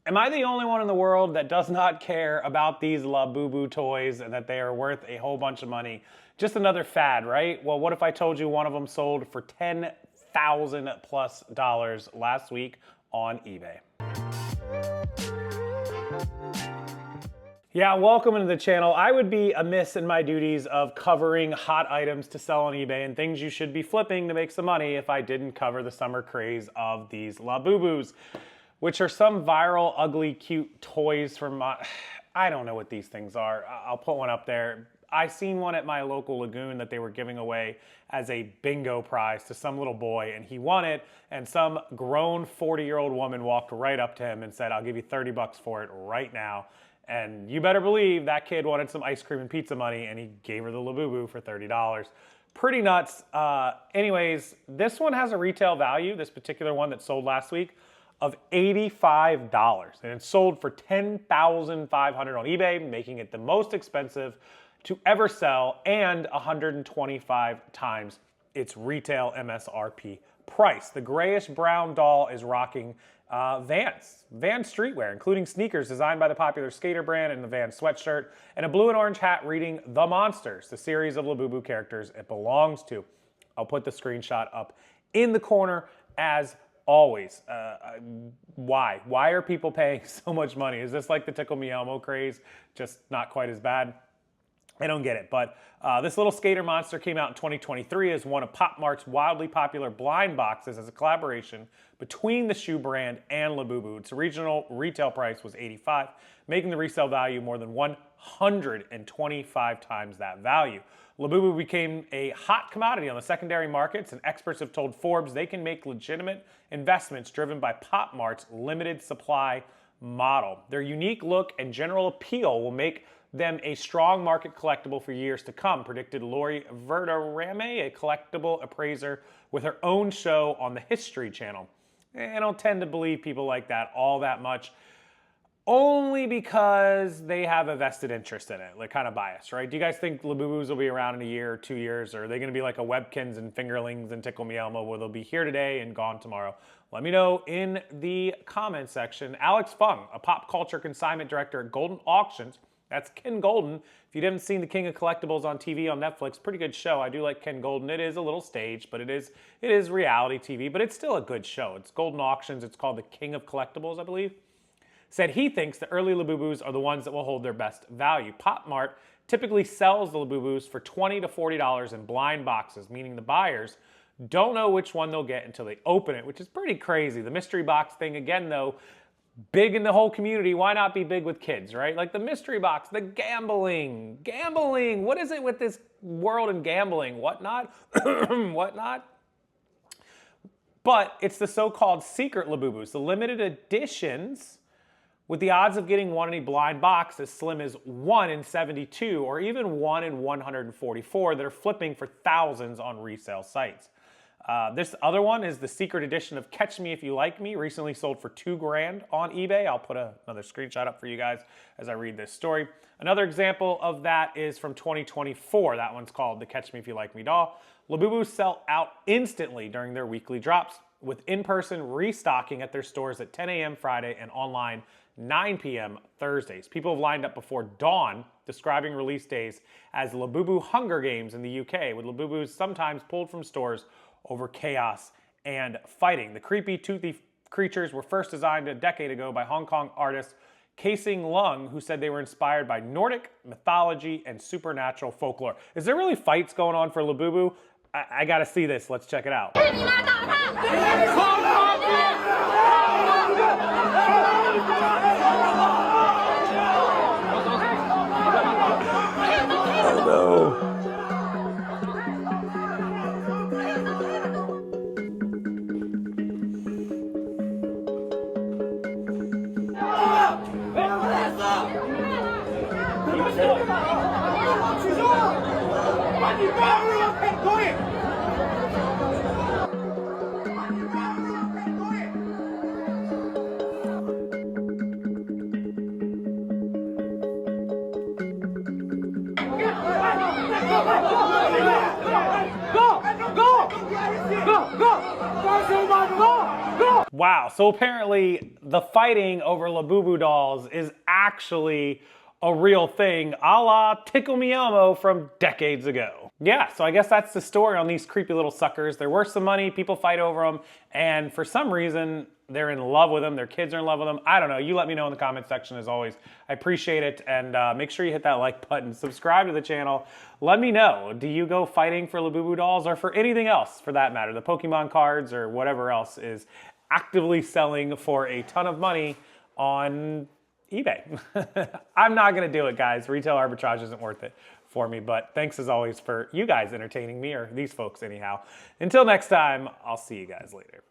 Am I the only one in the world that does not care about these Labubu toys and that they are worth a whole bunch of money? Just another fad, right? Well, what if I told you one of them sold for $10,000+ last week on eBay? Yeah, welcome into the channel. I would be amiss in my duties of covering hot items to sell on eBay and things you should be flipping to make some money if I didn't cover the summer craze of these Labubus, which are some viral, ugly, cute toys from, I don't know what these things are. I'll put one up there. I seen one at my local lagoon that they were giving away as a bingo prize to some little boy, and he won it, and some grown 40-year-old woman walked right up to him and said, "I'll give you 30 bucks for it right now." And you better believe that kid wanted some ice cream and pizza money, and he gave her the Labubu for $30. Pretty nuts. Anyways, this one has a retail value, this particular one that sold last week, of $85. And it sold for $10,500 on eBay, making it the most expensive to ever sell and 125 times its retail MSRP price. The grayish brown doll is rocking Vans streetwear, including sneakers designed by the popular skater brand and the Vans sweatshirt, and a blue and orange hat reading The Monsters, the series of Labubu characters it belongs to. I'll put the screenshot up in the corner as always. Why? Why are people paying so much money? Is this like the Tickle Me Elmo craze, just not quite as bad? I don't get it, but this little skater monster came out in 2023 as one of Pop Mart's wildly popular blind boxes as a collaboration between the shoe brand and Labubu. Its original retail price was $85, making the resale value more than 125 times that value. Labubu became a hot commodity on the secondary markets, and experts have told Forbes they can make legitimate investments driven by Pop Mart's limited supply model. Their unique look and general appeal will make them a strong market collectible for years to come, predicted Lori Verderame, a collectible appraiser with her own show on the History Channel. I don't tend to believe people like that all that much, only because they have a vested interest in it, like kind of biased, right? Do you guys think Labubus will be around in a year or 2 years? Or are they going to be like a Webkins and Fingerlings and Tickle Me Elmo, where they'll be here today and gone tomorrow? Let me know in the comment section. Alex Fung, a pop culture consignment director at Golden Auctions, that's Ken Golden. If you haven't seen The King of Collectibles on TV on Netflix, pretty good show. I do like Ken Golden. It is a little staged, but it is reality TV, but it's still a good show. It's Golden Auctions. It's called The King of Collectibles, I believe. Said he thinks the early Labubus are the ones that will hold their best value. Pop Mart typically sells the Labubus for $20 to $40 in blind boxes, meaning the buyers don't know which one they'll get until they open it, which is pretty crazy. The mystery box thing, again, though, big in the whole community. Why not be big with kids, right? Like the mystery box, the gambling. What is it with this world and gambling? Whatnot? Whatnot? But it's the so-called secret Labubus, the limited editions with the odds of getting one in a blind box as slim as 1 in 72 or even 1 in 144 that are flipping for thousands on resale sites. This other one is the secret edition of Catch Me If You Like Me, recently sold for $2,000 on eBay. I'll put another screenshot up for you guys as I read this story. Another example of that is from 2024. That one's called the Catch Me If You Like Me doll. Labubus sell out instantly during their weekly drops, with in-person restocking at their stores at 10 a.m. Friday and online 9 p.m. Thursdays. People have lined up before dawn, describing release days as Labubu Hunger Games in the UK, with Labubus sometimes pulled from stores over chaos and fighting. The creepy, toothy creatures were first designed a decade ago by Hong Kong artist Casing Lung, who said they were inspired by Nordic mythology and supernatural folklore. Is there really fights going on for Labubu? I gotta see this. Let's check it out. Oh, Wow, so apparently the fighting over Labubu dolls is actually a real thing, a la Tickle Me Elmo from decades ago. Yeah, so I guess that's the story on these creepy little suckers. They're worth some money, people fight over them, and for some reason, they're in love with them, their kids are in love with them. I don't know, you let me know in the comment section as always. I appreciate it, and make sure you hit that like button, subscribe to the channel. Let me know, do you go fighting for Labubu dolls or for anything else for that matter? The Pokemon cards or whatever else is actively selling for a ton of money on eBay. I'm not gonna do it, guys. Retail arbitrage isn't worth it for me, but thanks as always for you guys entertaining me, or these folks anyhow. Until next time, I'll see you guys later.